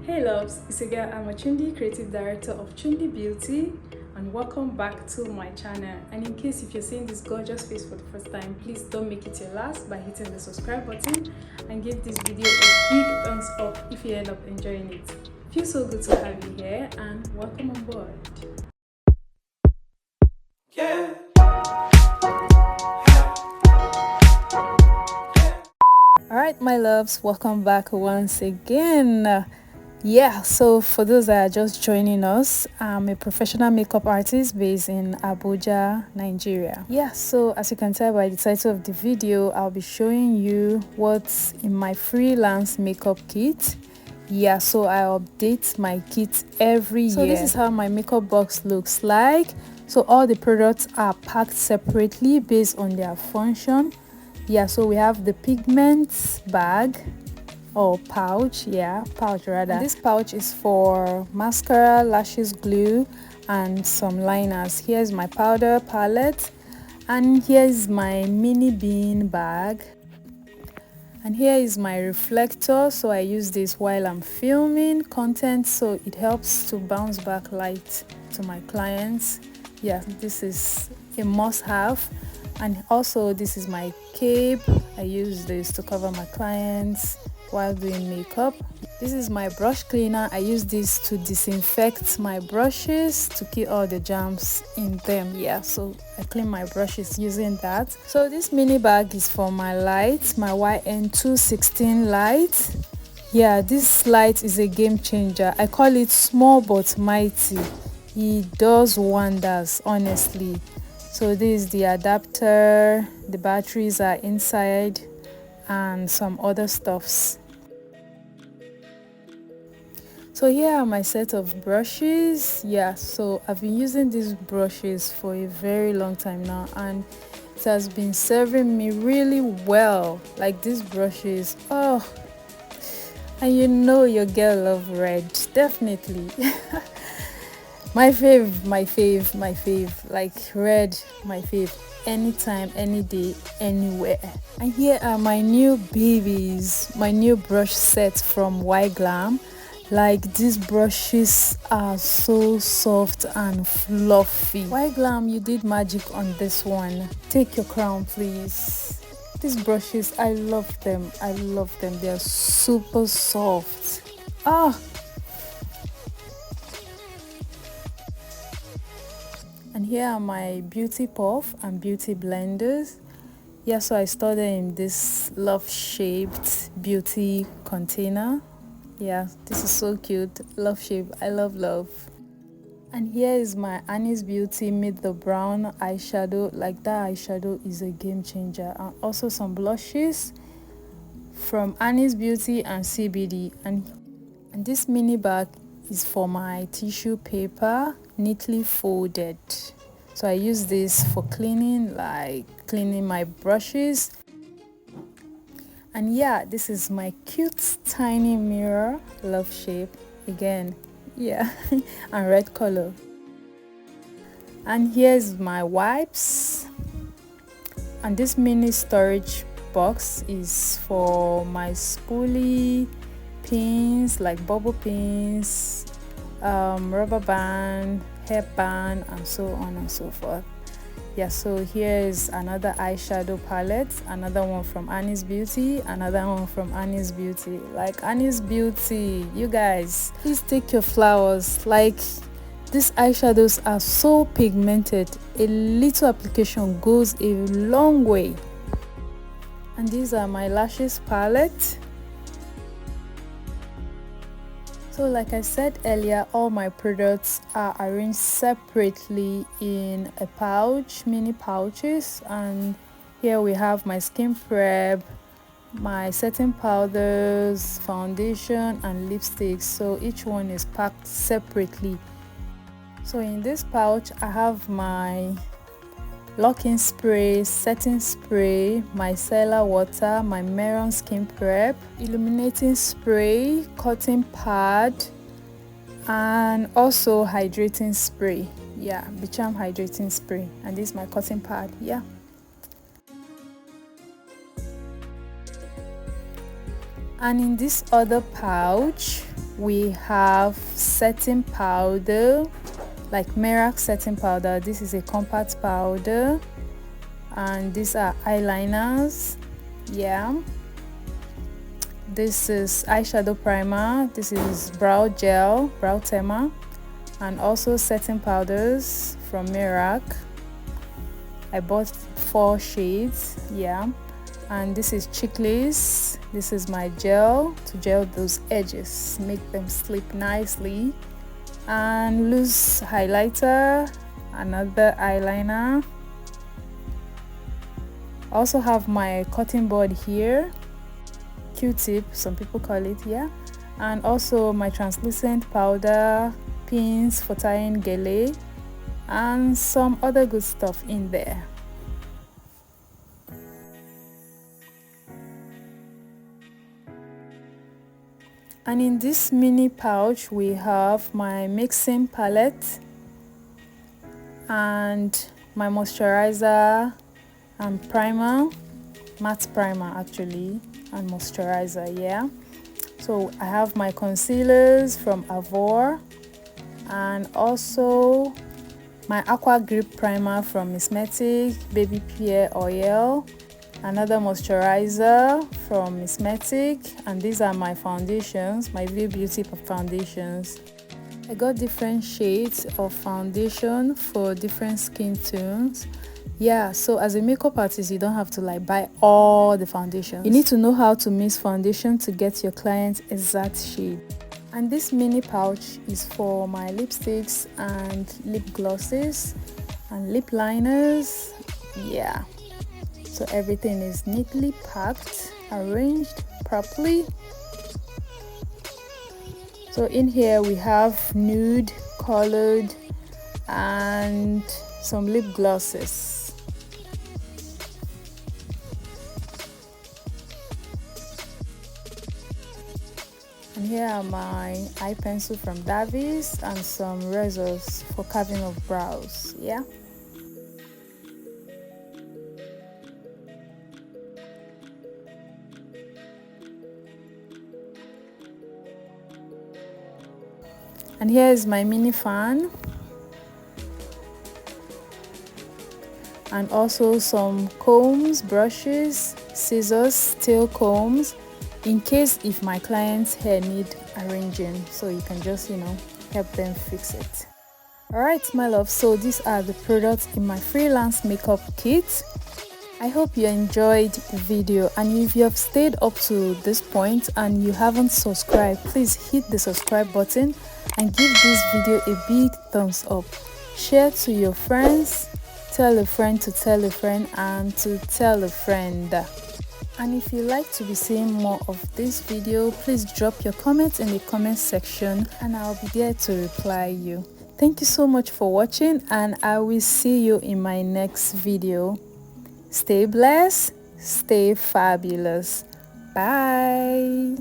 Hey loves, it's your girl Amachundi, creative director of Chundi Beauty, and welcome back to my channel. And in case if you're seeing this gorgeous face for the first time, please don't make it your last by hitting the subscribe button and give this video a big thumbs up if you end up enjoying it. Feels so good to have you here and welcome on board. Yeah. Alright my loves, welcome back once again. So for those that are just joining us, I'm a professional makeup artist based in Abuja, Nigeria. So as you can tell by the title of the video, I'll be showing you what's in my freelance makeup kit. So I update my kit every year. So this is how my makeup box looks like. So all the products are packed separately based on their function. So we have the pigments bag or pouch, pouch rather. And this pouch is for mascara, lashes glue and some liners. Here's my powder palette, and here's my mini bean bag, and here is my reflector. So I use this while I'm filming content, so it helps to bounce back light to my clients. This is a must-have. And also this is my cape. I use this to cover my clients while doing makeup. This is my brush cleaner. I use this to disinfect my brushes to kill all the germs in them. So I clean my brushes using that. So this mini bag is for my light, my YN216 light. This light is a game changer. I call it small but mighty. It does wonders, honestly. So this is the adapter, the batteries are inside, and some other stuffs. So here are my set of brushes. So I've been using these brushes for a very long time now, and it has been serving me really well. Like these brushes, and you know your girl love red, definitely. My fave, like red, my fave, anytime, any day, anywhere. And here are my new babies, my new brush set from Glam. Like these brushes are so soft and fluffy. Glam, you did magic on this one. Take your crown, please. These brushes, I love them. They are super soft. And here are my beauty puff and beauty blenders. So I stored them in this love-shaped beauty container. This is so cute. Love shape. I love. And here is my Annie's Beauty Meet the Brown eyeshadow. Like that eyeshadow is a game changer. And also some blushes from Annie's Beauty and CBD. And this mini bag is for my tissue paper, neatly folded. So I use this for cleaning, like cleaning my brushes. And this is my cute tiny mirror, love shape again, and red color. And here's my wipes, and this mini storage box is for my spoolie pins, like bubble pins, rubber band, hair band, and so on and so forth. So here is another eyeshadow palette, another one from Annie's Beauty, another one from Annie's Beauty. Like Annie's Beauty, you guys, please take your flowers. Like these eyeshadows are so pigmented, a little application goes a long way. And these are my lashes palette. So like I said earlier, all my products are arranged separately in a pouch, mini pouches. And here we have my skin prep, my setting powders, foundation and lipsticks. So each one is packed separately. So in this pouch I have my lock-in spray, setting spray, micellar water, my Meron skin prep, illuminating spray, cotton pad, and also hydrating spray. Bicham hydrating spray. And this is my cotton pad. And in this other pouch we have setting powder, like Merak setting powder. This is a compact powder, and these are eyeliners. Yeah, this is eyeshadow primer. This is brow gel, brow tema, and also setting powders from Merak. I bought 4 shades. Yeah, and this is chickless. This is my gel to gel those edges, make them sleep nicely. And loose highlighter, another eyeliner. Also have my cutting board here, Q-tip some people call it. Yeah, and also my translucent powder, pins for tying gele, and some other good stuff in there. And in this mini pouch we have my mixing palette and my moisturizer and primer, matte primer actually, and moisturizer. Yeah, so I have my concealers from Avor, and also my aqua grip primer from Mismetic, baby pear oil, another moisturizer from Mismetic, and these are my foundations, my View Beauty foundations. I got different shades of foundation for different skin tones. Yeah, so as a makeup artist, you don't have to like buy all the foundations. You need to know how to mix foundation to get your client's exact shade. And this mini pouch is for my lipsticks and lip glosses and lip liners. Yeah, so everything is neatly packed, arranged properly. So in here we have nude, colored, and some lip glosses. And here are my eye pencil from Davis and some razors for carving of brows. Yeah. And here is my mini fan, and also some combs, brushes, scissors, steel combs, in case if my client's hair need arranging, so you can just help them fix it. Alright my love, so these are the products in my freelance makeup kit. I hope you enjoyed the video, and if you have stayed up to this point and you haven't subscribed, please hit the subscribe button and give this video a big thumbs up. Share to your friends, tell a friend to tell a friend, and to tell a friend. And if you like to be seeing more of this video, please drop your comments in the comment section and I'll be there to reply you. Thank you so much for watching, and I will see you in my next video. Stay blessed, stay fabulous. Bye.